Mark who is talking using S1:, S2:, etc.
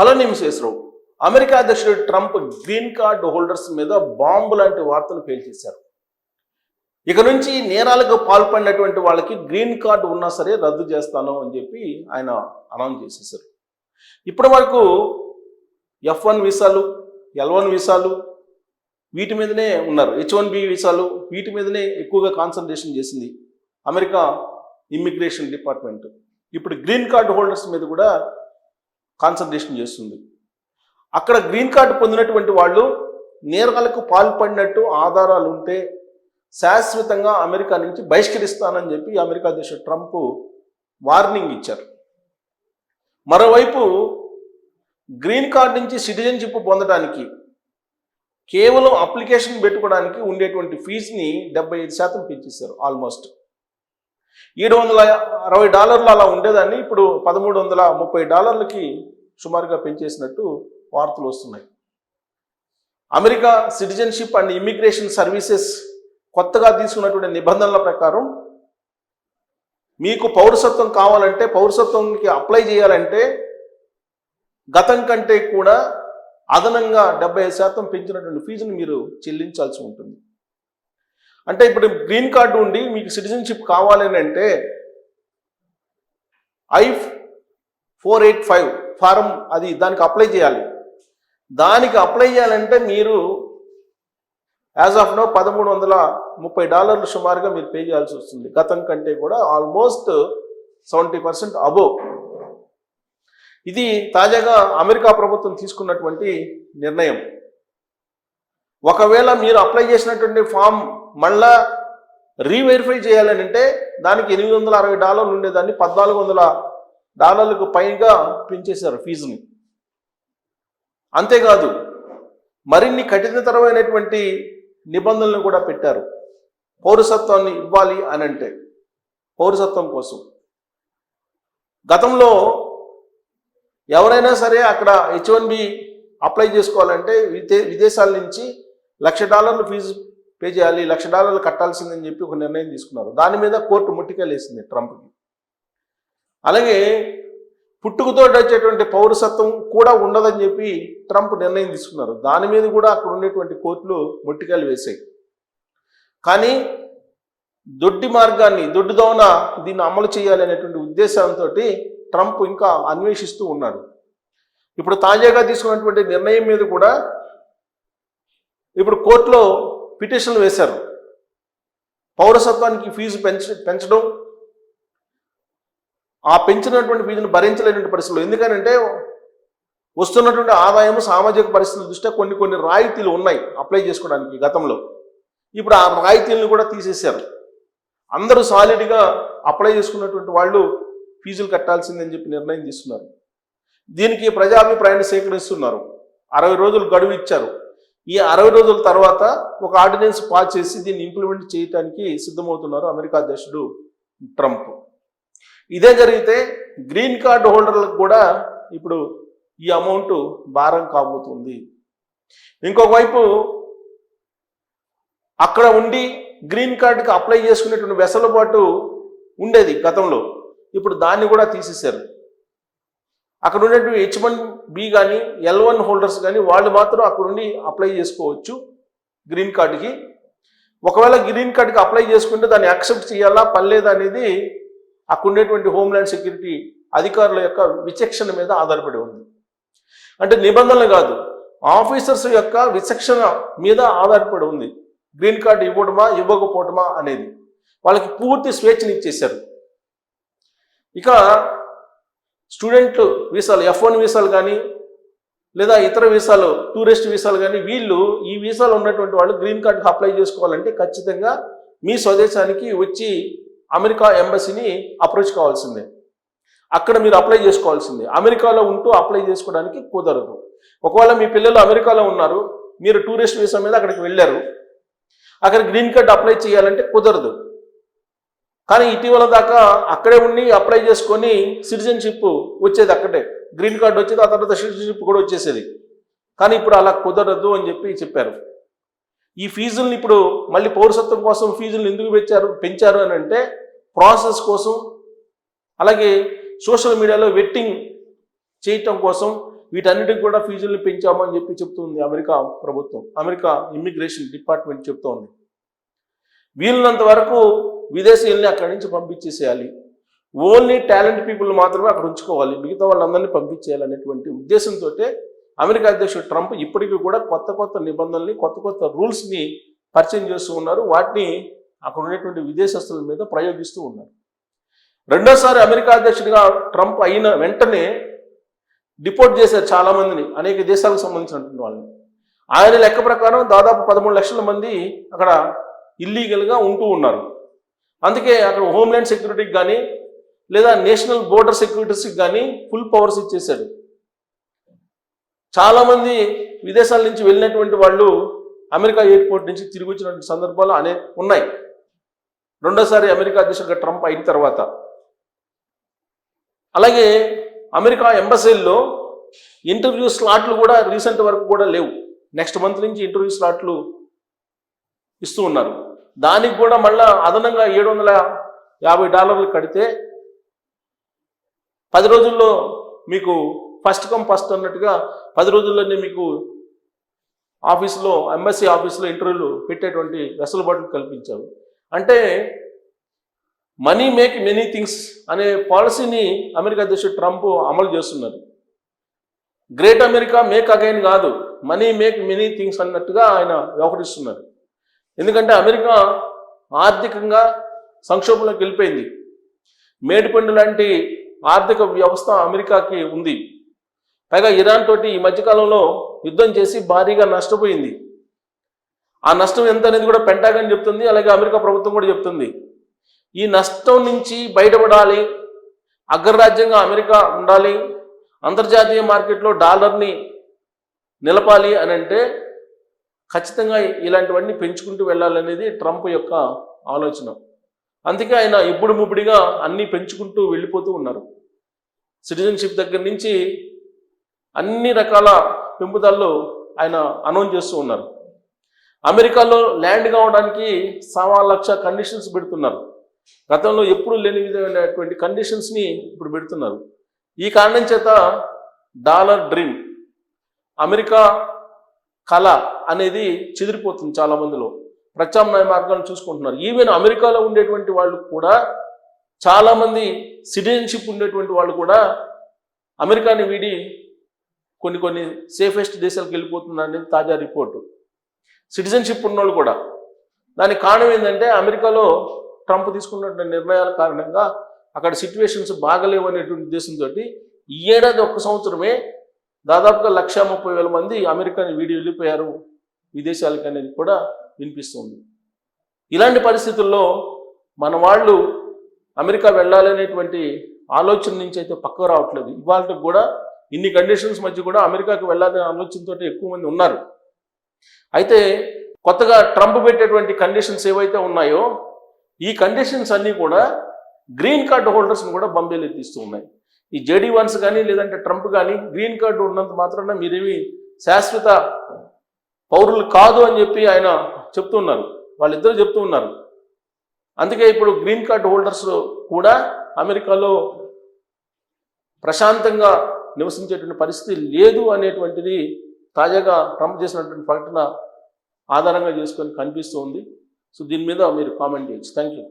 S1: Hello నిమిషేశ్వరరావు. America అధ్యక్షుడు Trump green card holders మీద bomb లాంటి వార్తలు పేల్చేశారు. ఇక నుంచి నేరాలకు పాల్పడినటువంటి వాళ్ళకి గ్రీన్ కార్డు ఉన్నా సరే రద్దు చేస్తాను అని చెప్పి ఆయన అనౌన్స్ చేసేశారు. ఇప్పటి వరకు F1 వీసాలు, L1 వీసాలు వీటి మీదనే ఉన్నారు. H1B వీసాలు వీటి మీదనే ఎక్కువగా కాన్సన్ట్రేషన్ చేసింది అమెరికా ఇమ్మిగ్రేషన్ డిపార్ట్మెంట్. ఇప్పుడు గ్రీన్ కార్డు హోల్డర్స్ మీద కూడా కాన్సన్ట్రేషన్ చేస్తుంది. అక్కడ గ్రీన్ కార్డు పొందినటువంటి వాళ్ళు నేరాలకు పాల్పడినట్టు ఆధారాలు ఉంటే శాశ్వతంగా అమెరికా నుంచి బహిష్కరిస్తానని చెప్పి అమెరికా అధ్యక్షుడు ట్రంప్ వార్నింగ్ ఇచ్చారు. మరోవైపు గ్రీన్ కార్డు నుంచి సిటిజన్షిప్ పొందడానికి కేవలం అప్లికేషన్ పెట్టుకోవడానికి ఉండేటువంటి ఫీజుని 75% పెంచేశారు. ఆల్మోస్ట్ $760 అలా ఉండేదాన్ని ఇప్పుడు $1,330 సుమారుగా పెంచేసినట్టు వార్తలు వస్తున్నాయి. America citizenship and immigration services కొత్తగా తీసుకున్నటువంటి నిబంధనల ప్రకారం మీకు పౌరసత్వం కావాలంటే, పౌరసత్వంకి అప్లై చేయాలంటే గతం కంటే కూడా అదనంగా 75% పెంచినటువంటి ఫీజును మీరు చెల్లించాల్సి ఉంటుంది. అంటే ఇప్పుడు గ్రీన్ కార్డు ఉండి మీకు సిటిజన్షిప్ కావాలని అంటే I-485 ఫారం అది దానికి అప్లై చేయాలి. దానికి అప్లై చేయాలంటే మీరు యాజ్ ఆఫ్ నో $1,330 సుమారుగా మీరు పే చేయాల్సి వస్తుంది. గతం కంటే కూడా ఆల్మోస్ట్ 70% అబోవ్. ఇది తాజాగా అమెరికా ప్రభుత్వం తీసుకున్నటువంటి నిర్ణయం. ఒకవేళ మీరు అప్లై చేసినటువంటి ఫామ్ మళ్ళా రీవెరిఫై చేయాలని అంటే దానికి $860 ఉండేదాన్ని $1,400 పైగా పెంచేశారు ఫీజుని. అంతేకాదు మరిన్ని కఠినతరమైనటువంటి నిబంధనలు కూడా పెట్టారు. పౌరసత్వాన్ని ఇవ్వాలి అని అంటే పౌరసత్వం కోసం గతంలో ఎవరైనా సరే అక్కడ H1B అప్లై చేసుకోవాలంటే విదేశాల నుంచి $1,00,000 ఫీజు పే చేయాలి, $1,00,000 కట్టాల్సిందని చెప్పి ఒక నిర్ణయం తీసుకున్నారు. దాని మీద కోర్టు ముట్టికేలేసింది ట్రంప్కి. అలాగే పుట్టుకతో వచ్చేటువంటి పౌరసత్వం కూడా ఉండదని చెప్పి ట్రంప్ నిర్ణయం తీసుకున్నారు. దాని మీద కూడా అక్కడ ఉండేటువంటి కోర్టులు ముట్టికాయలు వేసాయి. కానీ దొడ్డిదోన దీన్ని అమలు చేయాలి అనేటువంటి ఉద్దేశంతో ట్రంప్ ఇంకా అన్వేషిస్తూ ఉన్నాడు. ఇప్పుడు తాజాగా తీసుకున్నటువంటి నిర్ణయం మీద కూడా ఇప్పుడు కోర్టులో పిటిషన్లు వేశారు. పౌరసత్వానికి ఫీజు పెంచడం, ఆ పెంచినటువంటి ఫీజును భరించలేనటువంటి పరిస్థితులు. ఎందుకనంటే వస్తున్నటువంటి ఆదాయం, సామాజిక పరిస్థితుల దృష్ట్యా కొన్ని రాయితీలు ఉన్నాయి అప్లై చేసుకోవడానికి గతంలో. ఇప్పుడు ఆ రాయితీలను కూడా తీసేశారు. అందరూ సాలిడ్గా అప్లై చేసుకున్నటువంటి వాళ్ళు ఫీజులు కట్టాల్సిందని చెప్పి నిర్ణయం తీసుకున్నారు. దీనికి ప్రజాభిప్రాయాన్ని సేకరిస్తున్నారు. 60 రోజులు గడువు ఇచ్చారు. ఈ 60 రోజుల తర్వాత ఒక ఆర్డినెన్స్ పాస్ చేసి దీన్ని ఇంప్లిమెంట్ చేయడానికి సిద్ధమవుతున్నారు అమెరికా అధ్యక్షుడు ట్రంప్. ఇదే జరిగితే గ్రీన్ కార్డు హోల్డర్లకు కూడా ఇప్పుడు ఈ అమౌంట్ భారం కాబోతుంది. ఇంకొక వైపు అక్కడ ఉండి గ్రీన్ కార్డుకి అప్లై చేసుకునేటువంటి వెసులుబాటు ఉండేది గతంలో. ఇప్పుడు దాన్ని కూడా తీసేశారు. అక్కడ ఉండేటువంటి H1B కానీ L1 హోల్డర్స్ కానీ వాళ్ళు మాత్రం అక్కడ ఉండి అప్లై చేసుకోవచ్చు గ్రీన్ కార్డుకి. ఒకవేళ గ్రీన్ కార్డుకి అప్లై చేసుకుంటే దాన్ని యాక్సెప్ట్ చేయాలా పర్లేదా అనేది అక్కడ ఉండేటువంటి హోమ్ల్యాండ్ సెక్యూరిటీ అధికారుల యొక్క విచక్షణ మీద ఆధారపడి ఉంది. అంటే నిబంధనలు కాదు, ఆఫీసర్స్ యొక్క విచక్షణ మీద ఆధారపడి ఉంది గ్రీన్ కార్డు ఇవ్వడమా ఇవ్వకపోవడమా అనేది. వాళ్ళకి పూర్తి స్వేచ్ఛను ఇచ్చేశారు. ఇక స్టూడెంట్ వీసాలు, F1 వీసాలు కానీ లేదా ఇతర వీసాలు, టూరిస్ట్ వీసాలు కానీ వీళ్ళు ఈ వీసాలు ఉన్నటువంటి వాళ్ళు గ్రీన్ కార్డుకి అప్లై చేసుకోవాలంటే ఖచ్చితంగా మీ స్వదేశానికి వచ్చి అమెరికా ఎంబసీని అప్రోచ్ కావాల్సిందే. అక్కడ మీరు అప్లై చేసుకోవాల్సిందే. అమెరికాలో ఉంటూ అప్లై చేసుకోవడానికి కుదరదు. ఒకవేళ మీ పిల్లలు అమెరికాలో ఉన్నారు, మీరు టూరిస్ట్ వీసా మీద అక్కడికి వెళ్ళారు, అక్కడ గ్రీన్ కార్డు అప్లై చేయాలంటే కుదరదు. కానీ ఇటీవల దాకా అక్కడే ఉండి అప్లై చేసుకొని సిటిజన్షిప్ వచ్చేది, అక్కడే గ్రీన్ కార్డు వచ్చేది, ఆ తర్వాత సిటిజన్షిప్ కూడా వచ్చేసేది. కానీ ఇప్పుడు అలా కుదరదు అని చెప్పారు. ఈ ఫీజుల్ని ఇప్పుడు మళ్ళీ పౌరసత్వం కోసం ఫీజులను ఎందుకు పెంచారు అని అంటే ప్రాసెస్ కోసం, అలాగే సోషల్ మీడియాలో వెట్టింగ్ చేయటం కోసం వీటన్నిటికి కూడా ఫీజుల్ని పెంచామని చెప్పి చెప్తుంది అమెరికా ప్రభుత్వం, అమెరికా ఇమ్మిగ్రేషన్ డిపార్ట్మెంట్ చెప్తోంది. వీలున్నంత వరకు విదేశీయుల్ని అక్కడి నుంచి పంపించేసేయాలి, ఓన్లీ టాలెంట్ పీపుల్ మాత్రమే అక్కడ ఉంచుకోవాలి, మిగతా వాళ్ళందరినీ పంపించేయాలనేటువంటి ఉద్దేశంతో అమెరికా అధ్యక్షుడు ట్రంప్ ఇప్పటికీ కూడా కొత్త కొత్త నిబంధనల్ని, కొత్త కొత్త రూల్స్ని పరిచయం చేస్తూ ఉన్నారు. వాటిని అక్కడ ఉన్నటువంటి విదేశస్తుల మీద ప్రయోగిస్తూ ఉన్నారు. రెండోసారి అమెరికా అధ్యక్షుడిగా ట్రంప్ అయిన వెంటనే డిపోర్ట్ చేశారు చాలామందిని, అనేక దేశాలకు సంబంధించినటువంటి వాళ్ళని. ఆయన లెక్క ప్రకారం దాదాపు 13 లక్షల మంది అక్కడ ఇల్లీగల్గా ఉంటూ ఉన్నారు. అందుకే అక్కడ హోమ్ల్యాండ్ సెక్యూరిటీకి కానీ లేదా నేషనల్ బోర్డర్ సెక్యూరిటీస్కి కానీ ఫుల్ పవర్స్ ఇచ్చేశాడు. చాలామంది విదేశాల నుంచి వెళ్ళినటువంటి వాళ్ళు అమెరికా ఎయిర్పోర్ట్ నుంచి తిరిగి వచ్చినటువంటి సందర్భాలు ఉన్నాయి రెండోసారి అమెరికా అధ్యక్షుడిగా ట్రంప్ అయిన తర్వాత. అలాగే అమెరికా ఎంబసీల్లో ఇంటర్వ్యూ స్లాట్లు కూడా రీసెంట్ వరకు కూడా లేవు. నెక్స్ట్ మంత్ నుంచి ఇంటర్వ్యూ స్లాట్లు ఇస్తూ ఉన్నారు. దానికి కూడా మళ్ళా అదనంగా $750 కడితే 10 రోజుల్లో మీకు ఫస్ట్ కమ్ ఫస్ట్ అన్నట్టుగా 10 రోజుల్లోనే మీకు ఆఫీసులో, ఎంబసీ ఆఫీసులో ఇంటర్వ్యూలు పెట్టేటువంటి వెసులుబాట్లు కల్పించారు. అంటే మనీ మేక్ మెనీ థింగ్స్ అనే పాలసీని అమెరికా అధ్యక్షుడు ట్రంప్ అమలు చేస్తున్నారు. గ్రేట్ అమెరికా మేక్ అగైన్ కాదు, మనీ మేక్ మెనీ థింగ్స్ అన్నట్టుగా ఆయన వ్యవహరిస్తున్నారు. ఎందుకంటే అమెరికా ఆర్థికంగా సంక్షోభంలోకి వెళ్ళిపోయింది. మేడిపండు లాంటి ఆర్థిక వ్యవస్థ అమెరికాకి ఉంది. పైగా ఇరాన్ తోటి ఈ మధ్యకాలంలో యుద్ధం చేసి భారీగా నష్టపోయింది. ఆ నష్టం ఎంత అనేది కూడా పెంటాగన్ చెప్తుంది, అలాగే అమెరికా ప్రభుత్వం కూడా చెప్తుంది. ఈ నష్టం నుంచి బయటపడాలి, అగ్రరాజ్యంగా అమెరికా ఉండాలి, అంతర్జాతీయ మార్కెట్లో డాలర్ని నిలపాలి అని అంటే ఖచ్చితంగా ఇలాంటివన్నీ పెంచుకుంటూ వెళ్ళాలనేది ట్రంప్ యొక్క ఆలోచన. అందుకే ఆయన ఇప్పుడు ముబ్బడిగా అన్నీ పెంచుకుంటూ వెళ్ళిపోతూ ఉన్నారు. సిటిజన్షిప్ దగ్గర నుంచి అన్ని రకాల పెంపుదలలో ఆయన అనౌన్స్ చేస్తూ ఉన్నారు. అమెరికాలో ల్యాండ్ కావడానికి 1.25 లక్ష కండిషన్స్ పెడుతున్నారు. గతంలో ఎప్పుడు లేని విధమైనటువంటి కండిషన్స్ని ఇప్పుడు పెడుతున్నారు. ఈ కారణం చేత డాలర్ డ్రీమ్, అమెరికా కళ అనేది చెదిరిపోతుంది. చాలామందిలో ప్రత్యామ్నాయ మార్గాలను చూసుకుంటున్నారు. ఈవెన్ అమెరికాలో ఉండేటువంటి వాళ్ళు కూడా, చాలామంది సిటిజన్షిప్ ఉండేటువంటి వాళ్ళు కూడా అమెరికాని వీడి కొన్ని సేఫెస్ట్ దేశాలకు వెళ్ళిపోతున్నారు అనేది తాజా రిపోర్టు. సిటిజన్షిప్ ఉన్నోళ్ళు కూడా. దానికి కారణం ఏంటంటే అమెరికాలో ట్రంప్ తీసుకున్నటువంటి నిర్ణయాల కారణంగా అక్కడ సిచ్యువేషన్స్ బాగలేవు అనేటువంటి ఉద్దేశంతో ఈ ఏడాది 1 సంవత్సరమే దాదాపుగా 1,30,000 మంది అమెరికాని వీడి వెళ్ళిపోయారు విదేశాలకు అనేది కూడా వినిపిస్తుంది. ఇలాంటి పరిస్థితుల్లో మన వాళ్ళు అమెరికా వెళ్ళాలనేటువంటి ఆలోచన నుంచి అయితే పక్కకు రావట్లేదు. ఇవాళ కూడా ఇన్ని కండిషన్స్ మధ్య కూడా అమెరికాకి వెళ్ళాలనే ఆలోచనతో ఎక్కువ మంది ఉన్నారు. అయితే కొత్తగా ట్రంప్ పెట్టేటువంటి కండిషన్స్ ఏవైతే ఉన్నాయో ఈ కండిషన్స్ అన్నీ కూడా గ్రీన్ కార్డు హోల్డర్స్ని కూడా బంబేలు ఎత్తిస్తూ ఉన్నాయి. ఈ JD1s కానీ లేదంటే ట్రంప్ కానీ గ్రీన్ కార్డు ఉన్నంత మాత్రాన మీరేమి శాశ్వత పౌరులు కాదు అని చెప్పి ఆయన చెప్తున్నారు. వాళ్ళిద్దరూ చెప్తూ ఉన్నారు. అందుకే ఇప్పుడు గ్రీన్ కార్డు హోల్డర్స్ కూడా అమెరికాలో ప్రశాంతంగా నివసించేటువంటి పరిస్థితి లేదు అనేటువంటిది తాజాగా ట్రంప్ చేసినటువంటి ప్రకటన ఆధారంగా చేసుకొని కనిపిస్తూ ఉంది. సో దీని మీద మీరు కామెంట్ చేయొచ్చు. Thank you.